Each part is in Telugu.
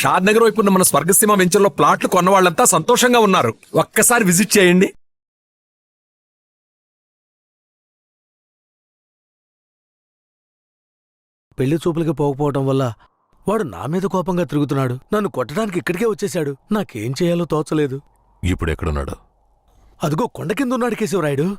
షాద్ నగర్ వైపు ఉన్న మన స్వర్గసీమ వెంచర్లో ప్లాట్లు కొన్న వాళ్ళంతా సంతోషంగా ఉన్నారు. ఒక్కసారి విజిట్ చేయండి. పెళ్లి చూపులకి పోకపోవటం వల్ల వాడు నా మీద కోపంగా తిరుగుతున్నాడు. నన్ను కొట్టడానికి ఇక్కడికే వచ్చేశాడు. నాకేం చేయాలో తోచలేదు. ఇప్పుడు ఎక్కడున్నాడు? అదిగో కొండ కింద ఉన్నాడు కేశవరాయుడు.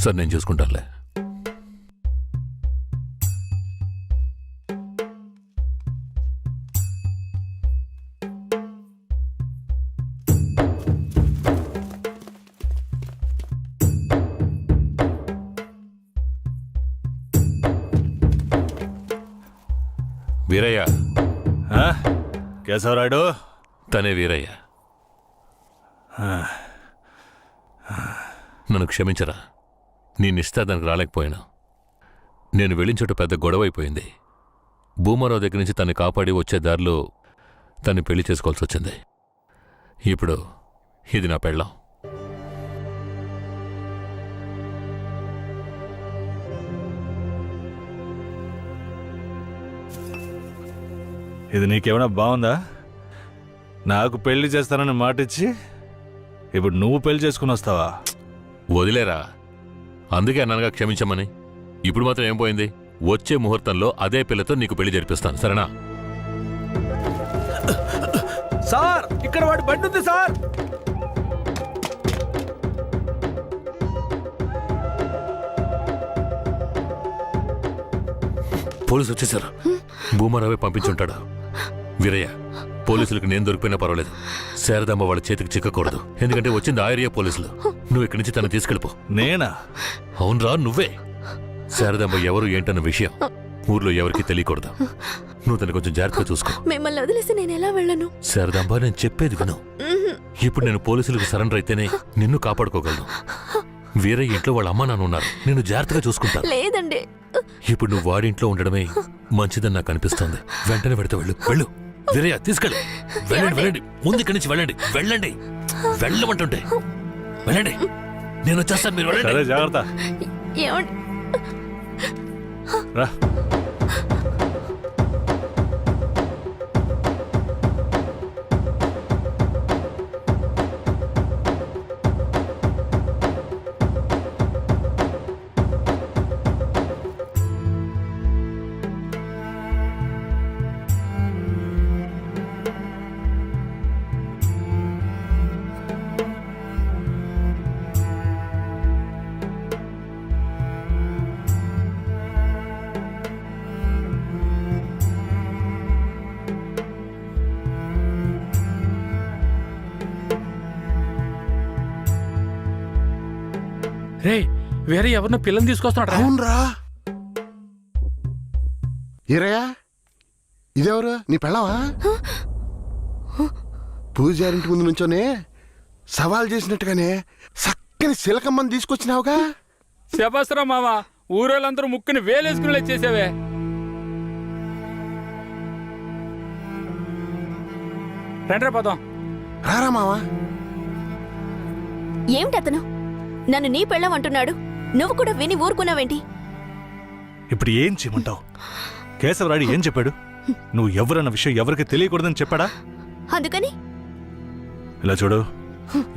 సార్ నేను చూసుకుంటానులే. వీరయ్య. కేశవరాయుడు. తనే వీరయ్య. నన్ను క్షమించరా. నేనిస్తా దానికి రాలేకపోయాను. నేను వెళ్ళిన చోట పెద్ద గొడవ అయిపోయింది. భూమారావు దగ్గర నుంచి తన్ని కాపాడి వచ్చే దారిలో తన్ని పెళ్లి చేసుకోవాల్సి వచ్చింది. ఇప్పుడు ఇది నా పెళ్ళాం. ఇది నీకేమైనా బాగుందా? నాకు పెళ్లి చేస్తానని మాటిచ్చి ఇప్పుడు నువ్వు పెళ్లి చేసుకుని వస్తావా? వదిలేరా. అందుకే అన్నగా క్షమించమని. ఇప్పుడు మాత్రం ఏం పోయింది? వచ్చే ముహూర్తంలో అదే పిల్లతో నీకు పెళ్లి జరిపిస్తాను, సరేనా? సార్, ఇక్కడ వాడి బండి ఉంది సార్. పోలీసు వచ్చేసారు. భూమారావే పంపించుంటాడు. వీరయ్య, పోలీసులకు నేను దొరికిపోయినా పర్వాలేదు. శారదమ్మ వాళ్ళ చేతికి చిక్కకూడదు. ఎందుకంటే వచ్చింది ఆ ఏరియా పోలీసులు. నువ్వు ఇక్కడి నుంచి తను తీసుకెళ్ళిపో. నేనా? అవునరా, నువ్వే. శారదమ్మ ఎవరు ఏంటన్న విషయం ఊర్లో ఎవరికి తెలియకూడదు. నువ్వు తను కొంచెం జాగ్రత్తగా చూసుకో. మిమ్మల్ని వదిలేసి నేను ఎలా వెళ్ళను? శారదాంబ, నేను చెప్పేది విను. ఇప్పుడు నేను పోలీసులకు సరెండర్ అయితేనే నిన్ను కాపాడుకోగలను. వేరే ఇంట్లో వాళ్ళ అమ్మ నాన్న ఉన్నారు. నేను జాగ్రత్తగా చూసుకుంటాను. లేదండి, ఇప్పుడు నువ్వు వాడింట్లో ఉండడమే మంచిదని నాకు అనిపిస్తోంది. వెంటనే పెడితే వెళ్ళు. వెళ్ళు వీరయ్య, తీసుకెళ్ళు. వెళ్ళండి, వెళ్ళండి. ముందు ఇక్కడి నుంచి వెళ్ళండి. వెళ్ళండి, వెళ్ళమంటుంటే వెళ్ళండి. నేను వచ్చేస్తాను, మీరు వెళ్ళండి. సరే, జాగ్రత్త. ఏమండి? రా. రే, వేరే ఎవరినో పిల్లని తీసుకొస్తున్నాడు. అవునరా. ఈరయ్యా, ఇదెవరు? నీ పెళ్ళవా? పూజారింటి ముందు నుంచోనే సవాల్ చేసినట్టుగానే చక్కని శిలకమ్మని తీసుకొచ్చినావుగా. శబాస్రా మామ, ఊరోళ్ళందరూ ముక్కుని వేలేసుకునేలా చేసావే. రండ్రా పదం. రారా మావా. ఏమిటి అతను నన్ను నీ పెళ్ళం అంటున్నాడు? నువ్వు కూడా విని ఊరుకున్నావేంటి? ఇప్పుడు ఏం చేయమంటావు? కేశవరాయుడు ఏం చెప్పాడు? నువ్వు ఎవరన్న విషయం ఎవరికి తెలియకూడదని చెప్పాడా? అందుకని ఇలా చూడు,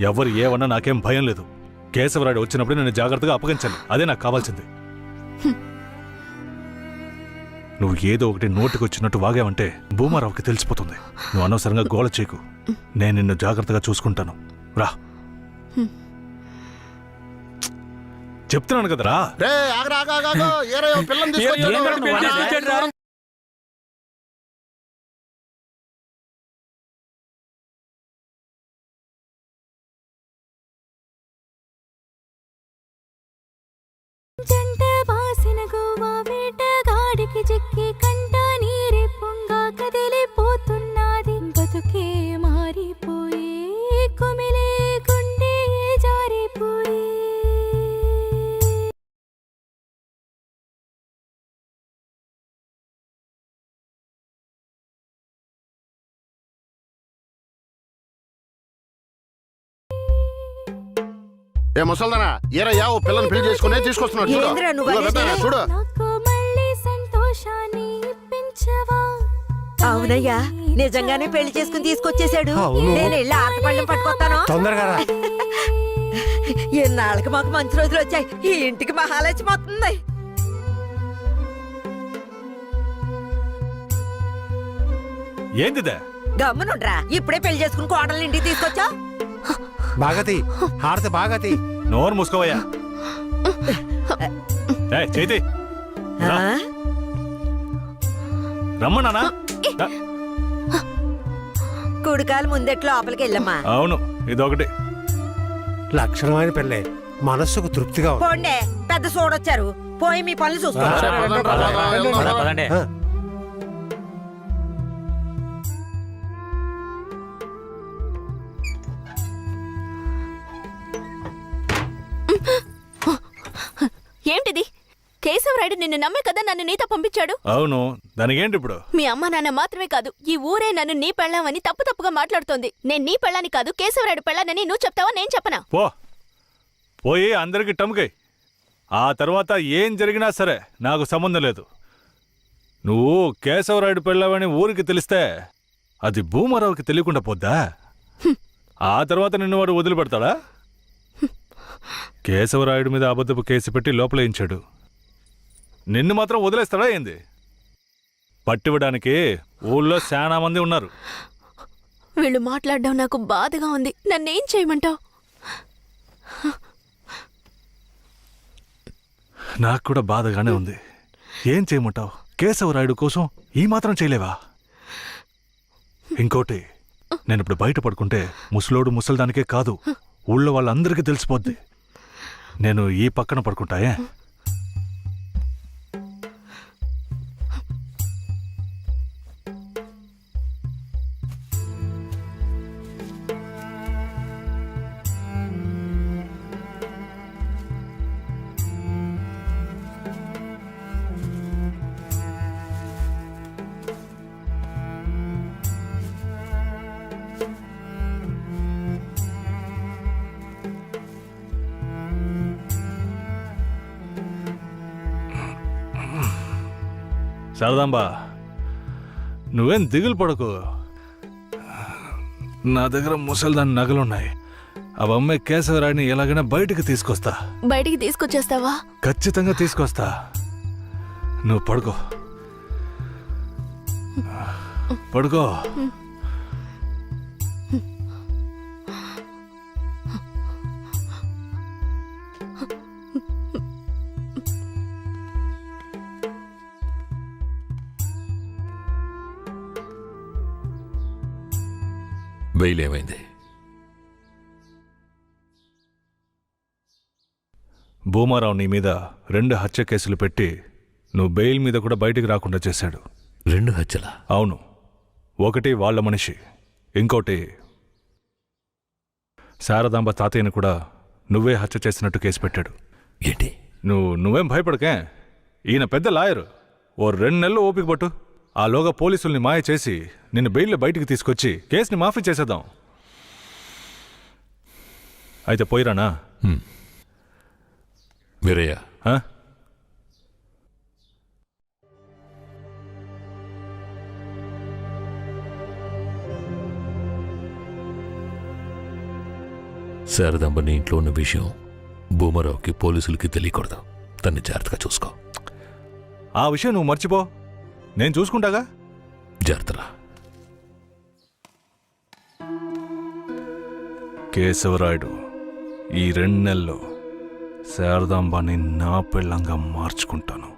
ఎవరు ఏమన్నా నాకేం భయం లేదు. కేశవరాయుడు వచ్చినప్పుడు నేను జాగ్రత్తగా అప్పగించాలి. అదే నాకు కావాల్సింది. నువ్వు ఏదో ఒకటి నోటికి వచ్చినట్టు వాగావంటే భూమారావుకి తెలిసిపోతుంది. నువ్వు అనవసరంగా గోల చేయకు. నేను నిన్ను జాగ్రత్తగా చూసుకుంటాను. రా, చెప్తున్నాను కదరా. రే, ఆగరా, ఆగాగాగో. ఈరయ్య పిల్లని తీసుకొచ్చాడు. జంట బాసిన గోవా వేటగాడికి చిక్కి కంట నీరే పొంగా కదిలిపోతున్నది. బతుకే మారిపోయి కుమిలే గుండె జారిపోయి. ఏ ముసల్దానా, ఈరయ్య ఓ పిల్లని పెళ్లి చేసుకునే తీసుకొస్తున్నాడు. చూడు, ఏంద్రా నువ్వు ఇదిగో అనేది? పెద్దనా, చూడు. నాకు మళ్ళీ సంతోషాన్ని ఇప్పించవా? అవునయ్యా నిజంగానే పెళ్లి చేసుకుని తీసుకొచ్చేసాడు. నేను వెళ్ళి ఆటపళ్ళం పట్టుకొస్తాను. తొందరగా రా. ఎన్నాళ్ళకి మాకు మంచి రోజులు వచ్చాయి. ఈ ఇంటికి మహాలక్ష్మి వస్తుంది. ఏందిదే? గమ్మునుండ్రా, ఇప్పుడే పెళ్లి చేసుకుని కోడల్ని ఇంటికి తీసుకొచ్చా. బాగతి హారతి బాగతి. నోరు మూసుకోవయ్యా. ఏయ్, చేతి రా. రమ్మన్నానా? కుడికాలు ముందెట్లు లోపలికి వెళ్ళమ్మా. అవును, ఇదొకటి. లక్షణమైన పెళ్ళే, మనస్సుకు తృప్తిగా ఉంది. పోండే, పెద్ద సోడొచ్చారు. పోయి మీ పనులు చూసుకోండి. ఆ, ఏంటిది? కేశవరాయుడు నిన్ను నమ్మే కదా నన్ను నీతో పంపించాడు. అవును, దానికేంటి ఇప్పుడు? మీ అమ్మ నాన్న మాత్రమే కాదు, ఈ ఊరే నన్ను నీ పెళ్ళామని తప్పుగా మాట్లాడుతోంది. నేను నీ పెళ్ళాని కాదు, కేశవరాయుడు పెళ్ళానని నువ్వు చెప్తావా, నేను చెప్పనా? పోయి అందరికి టముకై. ఆ తర్వాత ఏం జరిగినా సరే నాకు సంబంధం లేదు. నువ్వు కేశవరాయుడు పెళ్ళావని ఊరికి తెలిస్తే అది భూమారావుకి తెలియకుండా పోద్దా? ఆ తర్వాత నిన్ను వాడు వదిలిపెడతాడా? కేశవరాయుడు మీద అబద్ధపు కేసు పెట్టి లోపలేయించాడు. నిన్ను మాత్రం వదిలేస్తాడా ఏంది? పట్టివ్వడానికి ఊళ్ళో చాలా మంది ఉన్నారు. వీళ్ళు మాట్లాడడం నాకు బాధగా ఉంది. నన్నేం చేయమంటావు? నాకు కూడా బాధగానే ఉంది. ఏం చేయమంటావు? కేశవరాయుడు కోసం ఈ మాత్రం చేయలేవా? ఇంకోటి, నేను ఇప్పుడు బయట పడుకుంటే ముసలోడు ముసల్దానికే కాదు, ఊళ్ళో వాళ్ళందరికీ తెలిసిపోద్ది. నేను ఈ పక్కన పడుకుంటాయే. శారదాంబా, నువ్వేం దిగులు పడకు. నా దగ్గర ముసల్దాని నగలున్నాయి. అవమ్మే కేశవరాయుడిని ఎలాగైనా బయటికి తీసుకొస్తా. బయటికి తీసుకొచ్చేస్తావా? ఖచ్చితంగా తీసుకొస్తా. నువ్వు పడుకో, పడుకో. బెయిల్ ఏమైంది? భూమారావు నీ మీద 2 హత్య కేసులు పెట్టి నువ్వు బెయిల్ మీద కూడా బయటికి రాకుండా చేశాడు. 2 హత్యలా? అవును. ఒకటి వాళ్ళ మనిషి, ఇంకోటి శారదాంబ తాతయ్యను కూడా నువ్వే హత్య చేసినట్టు కేసు పెట్టాడు. ఏంటి? నువ్వేం భయపడకే. ఈయన పెద్ద లాయరు. ఓ 2 నెలలు ఓపిక పట్టు. ఆలోగా పోలీసుల్ని మాయ చేసి నిన్ను బెయిల్లో బయటికి తీసుకొచ్చి కేసుని మాఫీ చేసేద్దాం. అయితే పోయిరానా? వీరయ్య, ఆ? శారదాంబ నీ ఇంట్లో ఉన్న విషయం భూమారావుకి పోలీసులకి తెలియకూడదు. తన్ని జాగ్రత్తగా చూసుకో. ఆ విషయం నువ్వు మర్చిపో, నేను చూసుకుంటాగా. జాగ్రత్తరా. కేశవరాయుడు ఈ 2 నెలల్లో శారదాంబాని నా పెళ్ళంగా మార్చుకుంటాను.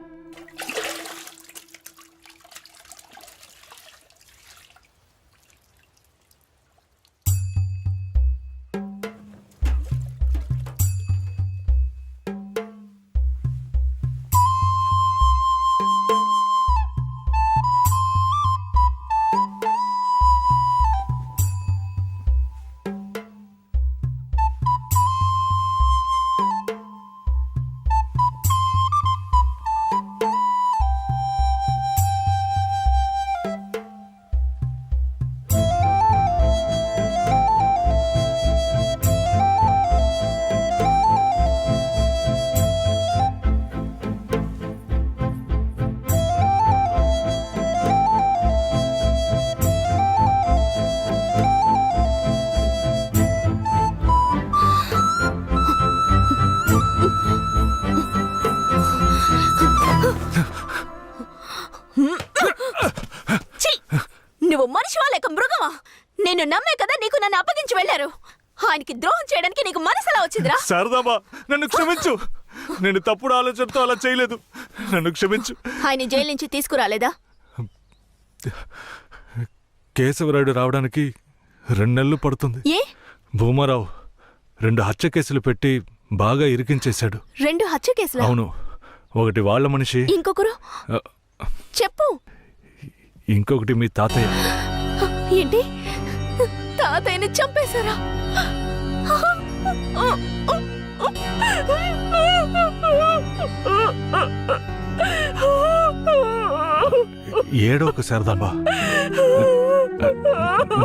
మనిషివా లేక మృగమా? నేను నమ్మే కదా నీకు నన్ను అప్పగించి వెళ్ళారు. ఆయనకి ద్రోహం చేయడానికి నీకు మనసులా వచ్చిందిరా? శారదామా, నన్ను క్షమించు. నేను తప్పుడు ఆలోచనతో అలా చేయలేదు. నన్ను క్షమించు. ఆయన జైలు నుంచి తీసుకురాలేదా? కేశవరాయుడు రావడానికి 2 నెలలు పడుతుంది. ఏ? భూమారావు 2 హత్య కేసులు పెట్టి బాగా ఇరికించేశాడు. 2 హత్య కేసులా? అవును. ఒకటి వాళ్ళ మనిషి, ఇంకొకరు చెప్పు. ఇంకొకటి మీ తాతయ్య. ఏంటి? తాతయ్యని చంపేశారా? ఏడోకు శారదాంబా,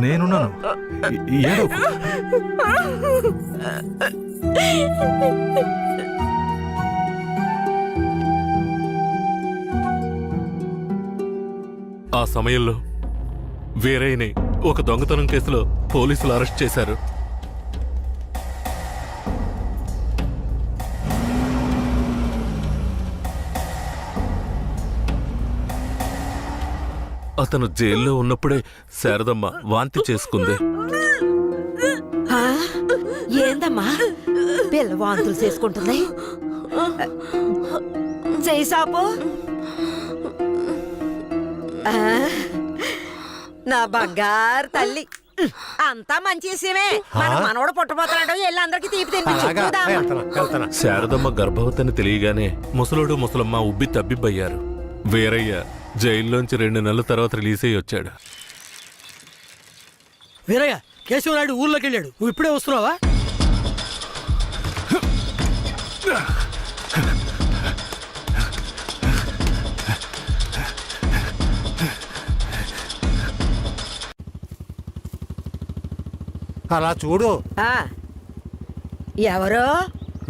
నేనున్నాను. ఏడోకు. ఆ సమయంలో వేరేని ఒక దొంగతనం కేసులో పోలీసులు అరెస్ట్ చేశారు. అతను జైల్లో ఉన్నప్పుడే శారదమ్మ వాంతి చేసుకుంది. ఆ, ఏందమ్మా పిల్ల వాంతులు చేసుకుంటుంది? చేయి సాపు. ఆ, నా బంగారు తల్లి, అంతా మంచి విషయమే. మన మనవడు పుట్టబోతున్నాడు, వెళ్ళి అందరికి తీపి అలాగా తినిపించు. వెళ్తాను. శారదమ్మ గర్భవతిని తెలియగానే ముసలోడు ముసలమ్మ ఉబ్బి తబ్బిబ్బయ్యారు. వీరయ్య జైల్లోంచి 2 నెలల తర్వాత రిలీజ్ అయ్యి వచ్చాడు. వీరయ్య, కేశవరాయుడు ఊర్లోకి వెళ్ళాడు. నువ్వు ఇప్పుడే వస్తున్నావా? అలా చూడు, ఆ, ఎవరో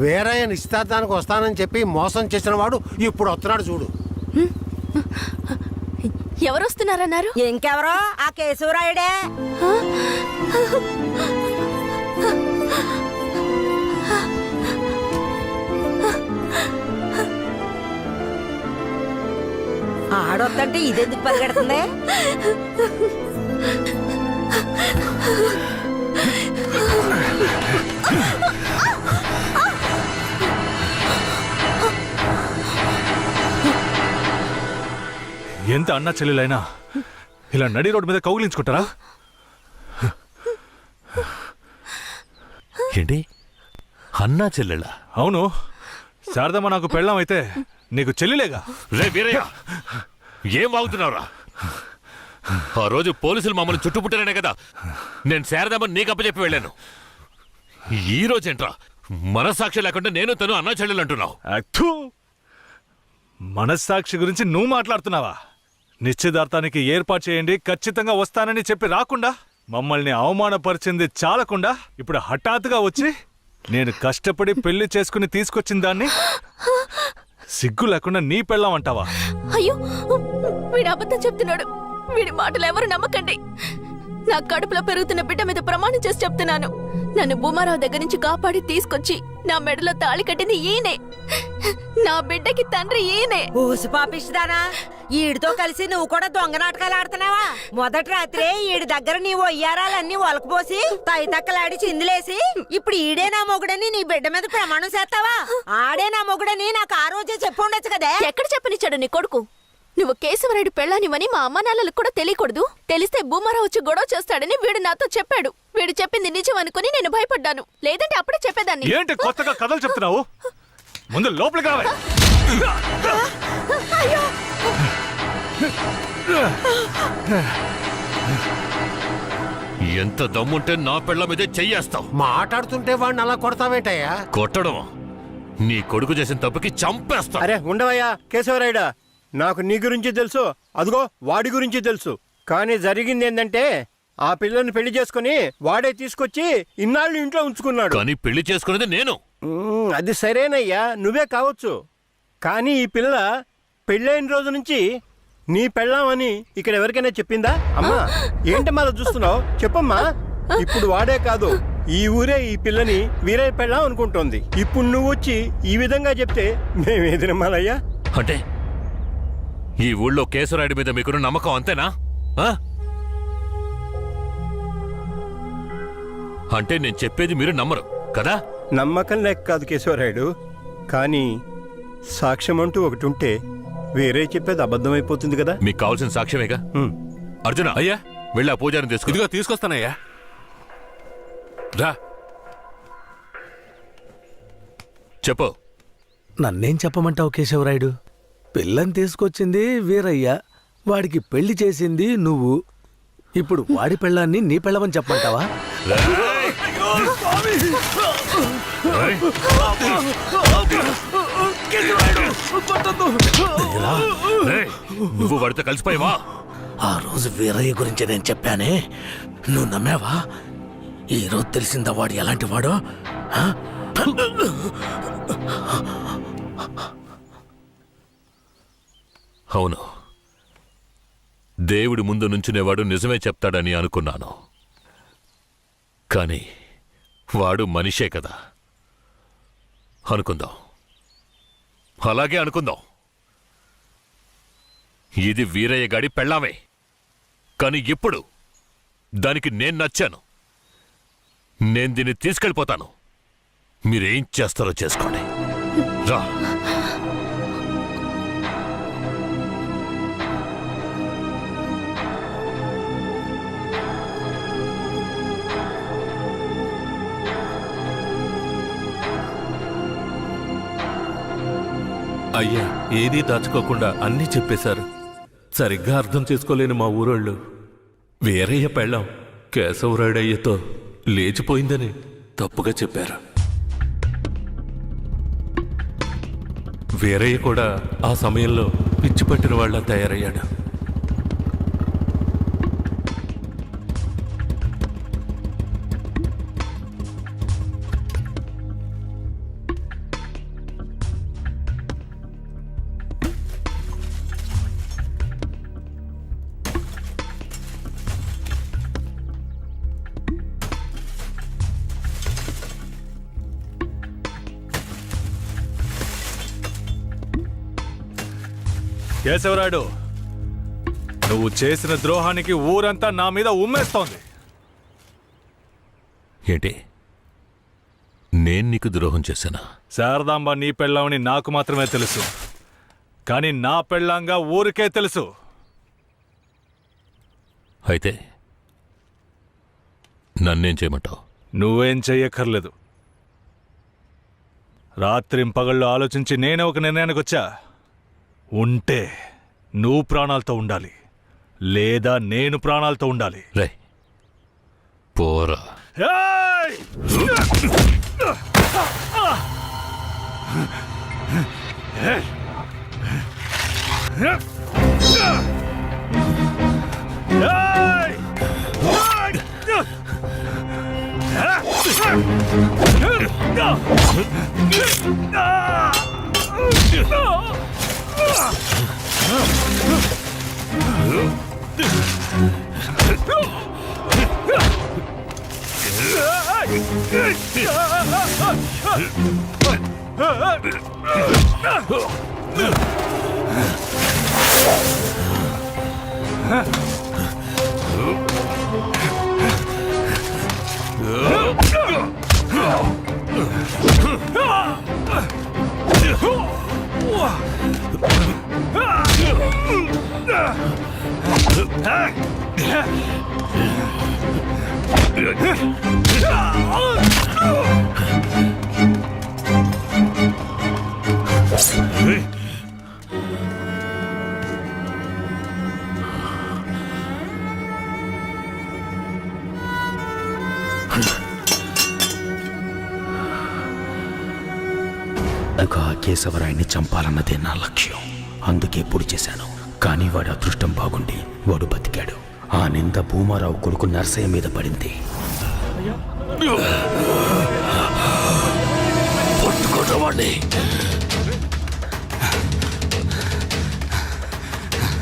వేరే నిశ్చితార్థానికి వస్తానని చెప్పి మోసం చేసిన వాడు ఇప్పుడు వస్తున్నాడు చూడు. ఎవరొస్తున్నారన్నారు? ఇంకెవరో ఆ కేశవరాయుడే. ఆడొద్దంటే ఇదెందుకు పరిగెడుతుంది? ఎంత అన్నా చెల్లెలైనా ఇలా నడి రోడ్డు మీద కౌగిలించుకుంటారా? ఏంటి అన్నా చెల్లెళ్ళా? అవును. శారదమ్మ నాకు పెళ్ళాం అయితే నీకు చెల్లిలేగా. రే వీరయ్య, ఏం వాగుతున్నావురా? ఆ రోజు పోలీసులు మమ్మల్ని చుట్టుముట్టారనే కదా నేను శారదామ్మని నీకు అప్పచెప్పి వెళ్ళాను. ఈ రోజేంట్రా మనస్సాక్షి లేకుండా నేను తను అన్నా చెల్లెలు అంటున్నావు? అత్తు, మనస్సాక్షి గురించి నువ్వు మాట్లాడుతున్నావా? నిశ్చితార్థానికి ఏర్పాటు చేయండి, ఖచ్చితంగా వస్తానని చెప్పి రాకుండా మమ్మల్ని అవమానపరిచింది చాలకుండా ఇప్పుడు హఠాత్తుగా వచ్చి నేను కష్టపడి పెళ్లి చేసుకుని తీసుకొచ్చిన దాన్ని సిగ్గు లేకుండా నీ పెళ్ళాం అంటావా? అయ్యో, వీడు అబద్ధం చెప్తున్నాడు. వీడి మాటలు ఎవరు నమ్మకండి. నా కడుపులో పెరుగుతున్న బిడ్డ మీద ప్రమాణం చేసి చెప్తున్నాను. నన్ను భూమారావు దగ్గర నుంచి కాపాడి తీసుకొచ్చి నా మెడలో తాళి కట్టింది ఈయనే. నా బిడ్డకి తండ్రి ఈయనే. ఊసి పాపిస్తానా? ఈడితో కలిసి నువ్వు కూడా దొంగ నాటకాలు ఆడుతున్నావా? మొదటి రాత్రే ఈడి దగ్గర నీ ఒయ్యారాలన్నీ ఒలకపోసి తైతక్కలాడి చిందులేసి ఇప్పుడు ఈడే నా మొగుడని నీ బిడ్డ మీద ప్రమాణం చేస్తావా? ఆడే నా మొగుడని నాకు ఆ రోజే చెప్పు ఉండొచ్చు కదే. ఎక్కడ చెప్పనిచ్చాడు నీ కొడుకు? నువ్వు కేశవరాయుడు పెళ్ళానివని మా అమ్మ నాన్నలకు కూడా తెలియకూడదు. తెలిస్తే భూమారావు వచ్చి గొడవ చేస్తాడని వీడు నాతో చెప్పాడు. వీడు చెప్పింది నిజం అనుకుని నేను భయపడ్డాను. లేదంటే అప్పుడే చెప్పేదాన్ని. ఏంటి కొత్తగా కథలు చెప్తున్నావు? ముందు లోపలికి రావే. ఎంత దమ్ముంటే నా పెళ్ళ మీదే చెయ్యేస్తావు? మాట్లాడుతుంటే వాడిని అలా కొడతావేంటయ్యా? కొట్టడం నీ కొడుకు చేసిన తప్పుకి చంపేస్తా. అరే ఉండవయ్యా కేశవరాయుడా, నాకు నీ గురించి తెలుసు, అదిగో వాడి గురించి తెలుసు. కానీ జరిగింది ఏంటంటే ఆ పిల్లని పెళ్లి చేసుకుని వాడే తీసుకొచ్చి ఇన్నాళ్ళు ఇంట్లో ఉంచుకున్నాడు. కానీ పెళ్లి చేసుకునేది నేను. అది సరేనయ్యా, నువ్వే కావచ్చు. కానీ ఈ పిల్ల పెళ్ళైన రోజు నుంచి నీ పెళ్ళామని ఇక్కడ ఎవరికైనా చెప్పిందా? అమ్మా ఏంటి మళ్ళీ చూస్తున్నావు? చెప్పమ్మా. ఇప్పుడు వాడే కాదు, ఈ ఊరే ఈ పిల్లని వీరయ్య పెళ్ళాం అనుకుంటోంది. ఇప్పుడు నువ్వు వచ్చి ఈ విధంగా చెప్తే మేమేది నమ్మాలయ్యా? అంటే ఈ ఊళ్ళో కేశవరాయుడి మీద మీకున్న నమ్మకం అంతేనా? ఆ? అంటే నేను చెప్పేది మీరు నమ్మరు కదా? నమ్మకం లేక కాదు కేశవరాయుడు, కానీ సాక్ష్యం అంటూ ఒకటి ఉంటే వేరే చెప్పేది అబద్ధమైపోతుంది కదా. మీకు కావాల్సిన సాక్ష్యమేగా. హ్మ్. అర్జున, అయ్యా, వెళ్ళి ఆ పూజారిని తీసుకుని. ఇదిగో తీసుకొస్తానయ్యా. రా. చెప్పు. నన్నేం చెప్పమంటావు కేశవరాయుడు? పిల్లని తీసుకొచ్చింది వీరయ్య, వాడికి పెళ్లి చేసింది నువ్వు. ఇప్పుడు వాడి పెళ్ళాన్ని నీ పెళ్ళమని చెప్పమంటావా? నువ్వు వాడితో కలిసిపోయావా? ఆ రోజు వీరయ్య గురించి నేను చెప్పానే, నువ్వు నమ్మావా? ఈ రోజు తెలిసిందా వాడు ఎలాంటి వాడో? ఆ? అవును, దేవుడి ముందు నుంచునేవాడు నిజమే చెప్తాడని అనుకున్నాను. కానీ వాడు మనిషే కదా. అనుకుందాం, అలాగే అనుకుందాం. ఇది వీరయ్య గాడి పెళ్ళామే, కానీ ఇప్పుడు దానికి నేను నచ్చాను. నేను దీన్ని తీసుకెళ్ళిపోతాను. మీరేం చేస్తారో చేసుకోండి. రా. అయ్యా, ఏదీ దాచుకోకుండా అన్నీ చెప్పేశారు. సరిగ్గా అర్థం చేసుకోలేని మా ఊరోళ్ళు వీరయ్య పెళ్ళాం కేశవరాయుడయ్యతో లేచిపోయిందని తప్పుగా చెప్పారు. వీరయ్య కూడా ఆ సమయంలో పిచ్చి పట్టిన వాళ్ళ తయారయ్యాడు. కేశవరాయుడు, నువ్వు చేసిన ద్రోహానికి ఊరంతా నా మీద ఉమ్మేస్తోంది. ఏంటి, నేను నీకు ద్రోహం చేశానా? శారదాంబ నీ పెళ్ళామని నాకు మాత్రమే తెలుసు, కానీ నా పెళ్ళాంగా ఊరికే తెలుసు. అయితే నన్నేం చేయమంటావు? నువ్వేం చెయ్యక్కర్లేదు. రాత్రింపగళ్ళు ఆలోచించి నేనే ఒక నిర్ణయానికి వచ్చా. ఉంటే నువ్వు ప్రాణాలతో ఉండాలి, లేదా నేను ప్రాణాలతో ఉండాలి. రే, పోరా. ఏయ్! ఏయ్! కేశవరాయుని చంపాలన్నదే నా లక్ష్యం. అందుకే పొడి చేశాను. కానీ వాడి అదృష్టం బాగుండి వాడు బతికాడు. ఆ నింద భూమారావు కొడుకు నర్సయ్య మీద పడింది. పట్టుకోవడం వాడిని.